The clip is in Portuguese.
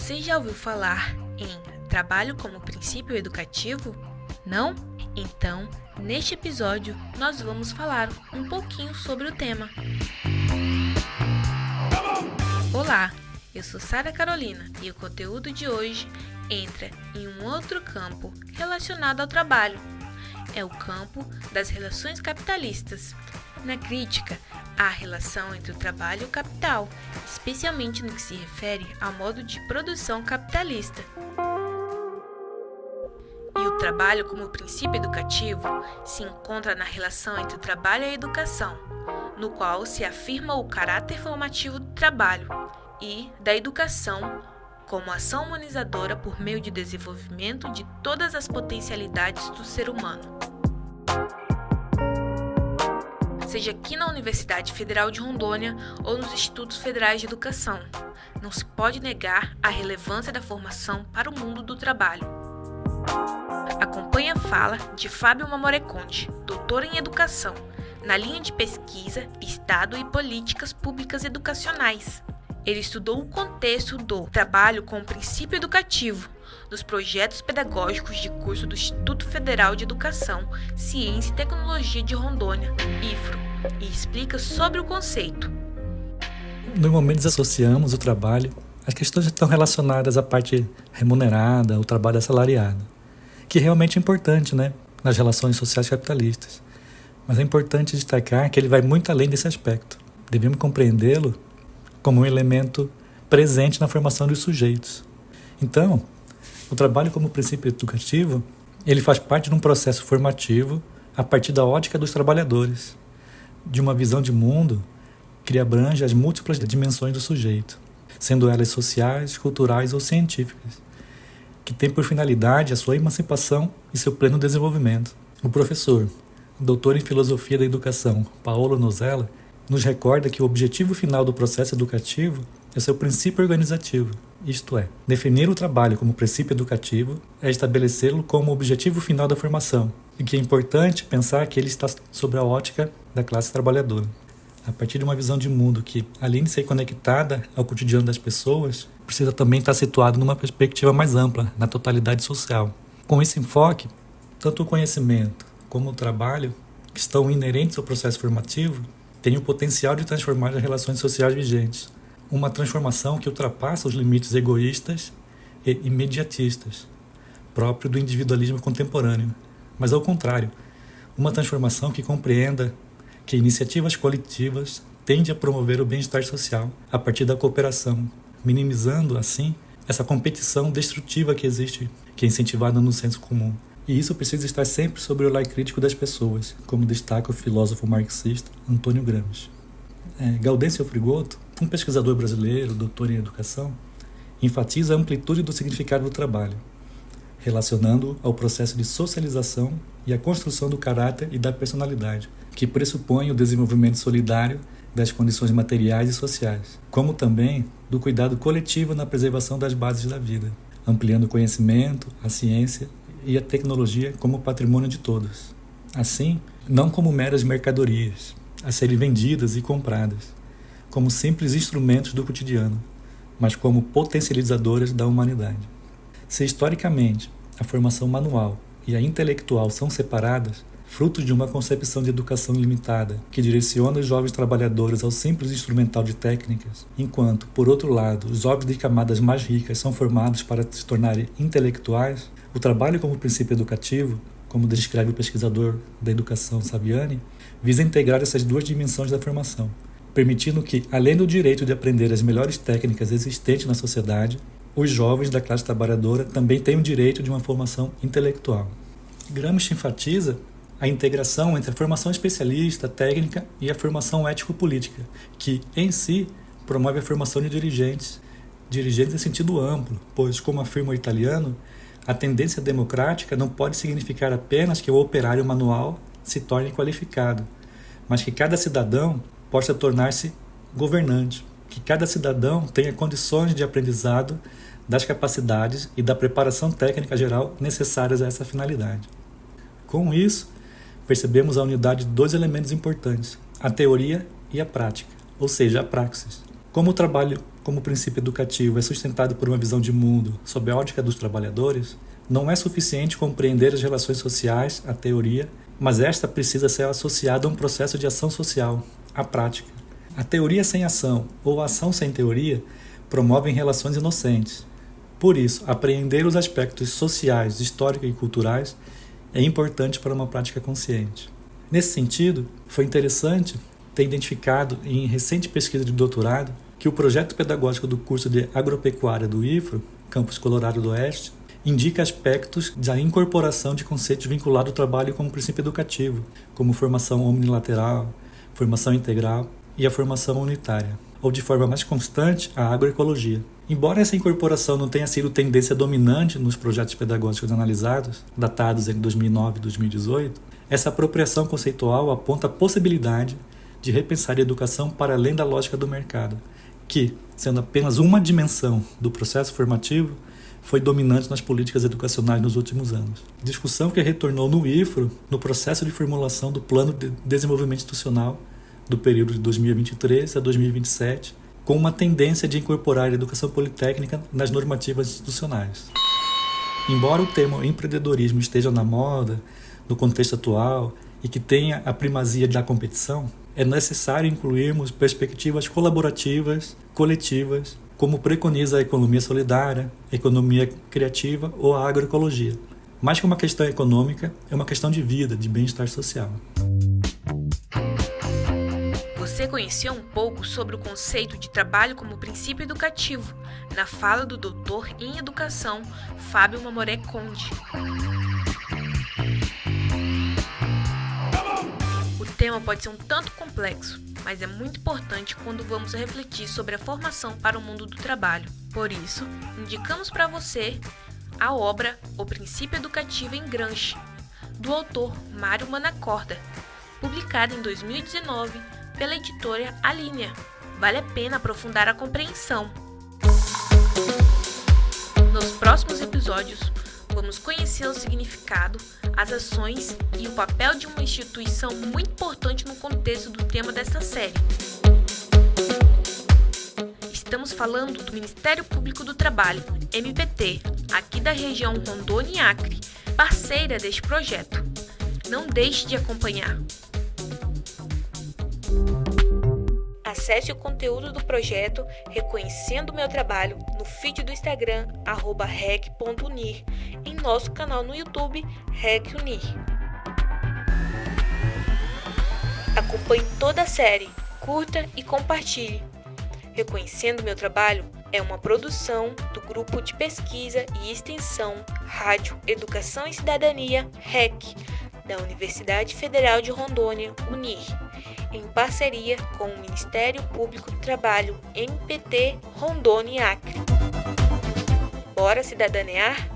Você já ouviu falar em trabalho como princípio educativo? Não? Então, neste episódio, nós vamos falar um pouquinho sobre o tema. Olá, eu sou Sara Carolina e o conteúdo de hoje entra em um outro campo relacionado ao trabalho. É o campo das relações capitalistas. Na crítica, há a relação entre o trabalho e o capital, especialmente no que se refere ao modo de produção capitalista. E o trabalho como princípio educativo se encontra na relação entre o trabalho e a educação, no qual se afirma o caráter formativo do trabalho e da educação como ação humanizadora por meio de desenvolvimento de todas as potencialidades do ser humano. Seja aqui na Universidade Federal de Rondônia ou nos Institutos Federais de Educação, não se pode negar a relevância da formação para o mundo do trabalho. Acompanhe a fala de Fábio Mamoreconte, doutor em Educação, na linha de pesquisa Estado e Políticas Públicas Educacionais. Ele estudou o contexto do trabalho com o princípio educativo, dos projetos pedagógicos de curso do Instituto Federal de Educação, Ciência e Tecnologia de Rondônia, IFRO, e explica sobre o conceito. Normalmente associamos o trabalho às questões que estão relacionadas à parte remunerada, o trabalho assalariado, que realmente é importante, nas relações sociais capitalistas. Mas é importante destacar que ele vai muito além desse aspecto. Devemos compreendê-lo como um elemento presente na formação dos sujeitos. Então, o trabalho como princípio educativo, ele faz parte de um processo formativo a partir da ótica dos trabalhadores, de uma visão de mundo que abrange as múltiplas dimensões do sujeito, sendo elas sociais, culturais ou científicas, que tem por finalidade a sua emancipação e seu pleno desenvolvimento. O professor, doutor em Filosofia da Educação, Paolo Nozella, nos recorda que o objetivo final do processo educativo é seu princípio organizativo, isto é, definir o trabalho como princípio educativo é estabelecê-lo como objetivo final da formação, e que é importante pensar que ele está sob a ótica da classe trabalhadora. A partir de uma visão de mundo que, além de ser conectada ao cotidiano das pessoas, precisa também estar situado numa perspectiva mais ampla, na totalidade social. Com esse enfoque, tanto o conhecimento como o trabalho, que estão inerentes ao processo formativo, têm o potencial de transformar as relações sociais vigentes. Uma transformação que ultrapassa os limites egoístas e imediatistas, próprio do individualismo contemporâneo, mas ao contrário, uma transformação que compreenda que iniciativas coletivas tendem a promover o bem-estar social a partir da cooperação, minimizando, assim, essa competição destrutiva que existe, que é incentivada no senso comum. E isso precisa estar sempre sob o olhar crítico das pessoas, como destaca o filósofo marxista Antônio Gramsci. Gaudêncio Frigoto, um pesquisador brasileiro, doutor em educação, enfatiza a amplitude do significado do trabalho, relacionando-o ao processo de socialização e à construção do caráter e da personalidade, que pressupõe o desenvolvimento solidário das condições materiais e sociais, como também do cuidado coletivo na preservação das bases da vida, ampliando o conhecimento, a ciência e a tecnologia como patrimônio de todos. Assim, não como meras mercadorias, a serem vendidas e compradas, como simples instrumentos do cotidiano, mas como potencializadoras da humanidade. Se historicamente a formação manual e a intelectual são separadas, frutos de uma concepção de educação limitada que direciona os jovens trabalhadores ao simples instrumental de técnicas, enquanto, por outro lado, os jovens de camadas mais ricas são formados para se tornarem intelectuais, o trabalho como princípio educativo, como descreve o pesquisador da educação Saviani, visa integrar essas duas dimensões da formação, permitindo que, além do direito de aprender as melhores técnicas existentes na sociedade, os jovens da classe trabalhadora também têm o direito de uma formação intelectual. Gramsci enfatiza a integração entre a formação especialista, técnica e a formação ético-política, que, em si, promove a formação de dirigentes em sentido amplo, pois, como afirma o italiano, a tendência democrática não pode significar apenas que o operário manual se torne qualificado, mas que cada cidadão possa tornar-se governante, que cada cidadão tenha condições de aprendizado das capacidades e da preparação técnica geral necessárias a essa finalidade. Com isso, percebemos a unidade de dois elementos importantes, a teoria e a prática, ou seja, a praxis. Como o trabalho como princípio educativo é sustentado por uma visão de mundo sob a ótica dos trabalhadores, não é suficiente compreender as relações sociais, a teoria, mas esta precisa ser associada a um processo de ação social, a prática. A teoria sem ação ou a ação sem teoria promovem relações inocentes. Por isso, apreender os aspectos sociais, históricos e culturais é importante para uma prática consciente. Nesse sentido, foi interessante ter identificado em recente pesquisa de doutorado que o projeto pedagógico do curso de agropecuária do IFRO, Campus Colorado do Oeste, indica aspectos da incorporação de conceitos vinculados ao trabalho como princípio educativo, como formação omnilateral, formação integral e a formação unitária, ou de forma mais constante, a agroecologia. Embora essa incorporação não tenha sido tendência dominante nos projetos pedagógicos analisados, datados em 2009 e 2018, essa apropriação conceitual aponta a possibilidade de repensar a educação para além da lógica do mercado, que, sendo apenas uma dimensão do processo formativo, foi dominante nas políticas educacionais nos últimos anos. Discussão que retornou no IFRO no processo de formulação do Plano de Desenvolvimento Institucional do período de 2023 a 2027, com uma tendência de incorporar a educação politécnica nas normativas institucionais. Embora o termo empreendedorismo esteja na moda, no contexto atual, e que tenha a primazia da competição, é necessário incluirmos perspectivas colaborativas, coletivas, como preconiza a economia solidária, a economia criativa ou a agroecologia. Mais que uma questão econômica, é uma questão de vida, de bem-estar social. Você conheceu um pouco sobre o conceito de trabalho como princípio educativo, na fala do doutor em educação, Fábio Mamoré Conde. O tema pode ser um tanto complexo, mas é muito importante quando vamos refletir sobre a formação para o mundo do trabalho. Por isso, indicamos para você a obra O Princípio Educativo em Gramsci, do autor Mário Manacorda, publicada em 2019 pela editora Alinea. Vale a pena aprofundar a compreensão. Nos próximos episódios, vamos conhecer o significado, as ações e o papel de uma instituição muito importante no contexto do tema desta série. Estamos falando do Ministério Público do Trabalho, MPT, aqui da região Rondônia e Acre, parceira deste projeto. Não deixe de acompanhar. Acesse o conteúdo do projeto Reconhecendo Meu Trabalho no feed do Instagram @rec.unir, em nosso canal no YouTube RecUnir. Acompanhe toda a série, curta e compartilhe. Reconhecendo Meu Trabalho é uma produção do Grupo de Pesquisa e Extensão Rádio, Educação e Cidadania, REC, da Universidade Federal de Rondônia, UNIR, em parceria com o Ministério Público do Trabalho, MPT, Rondônia e Acre. Bora cidadanear?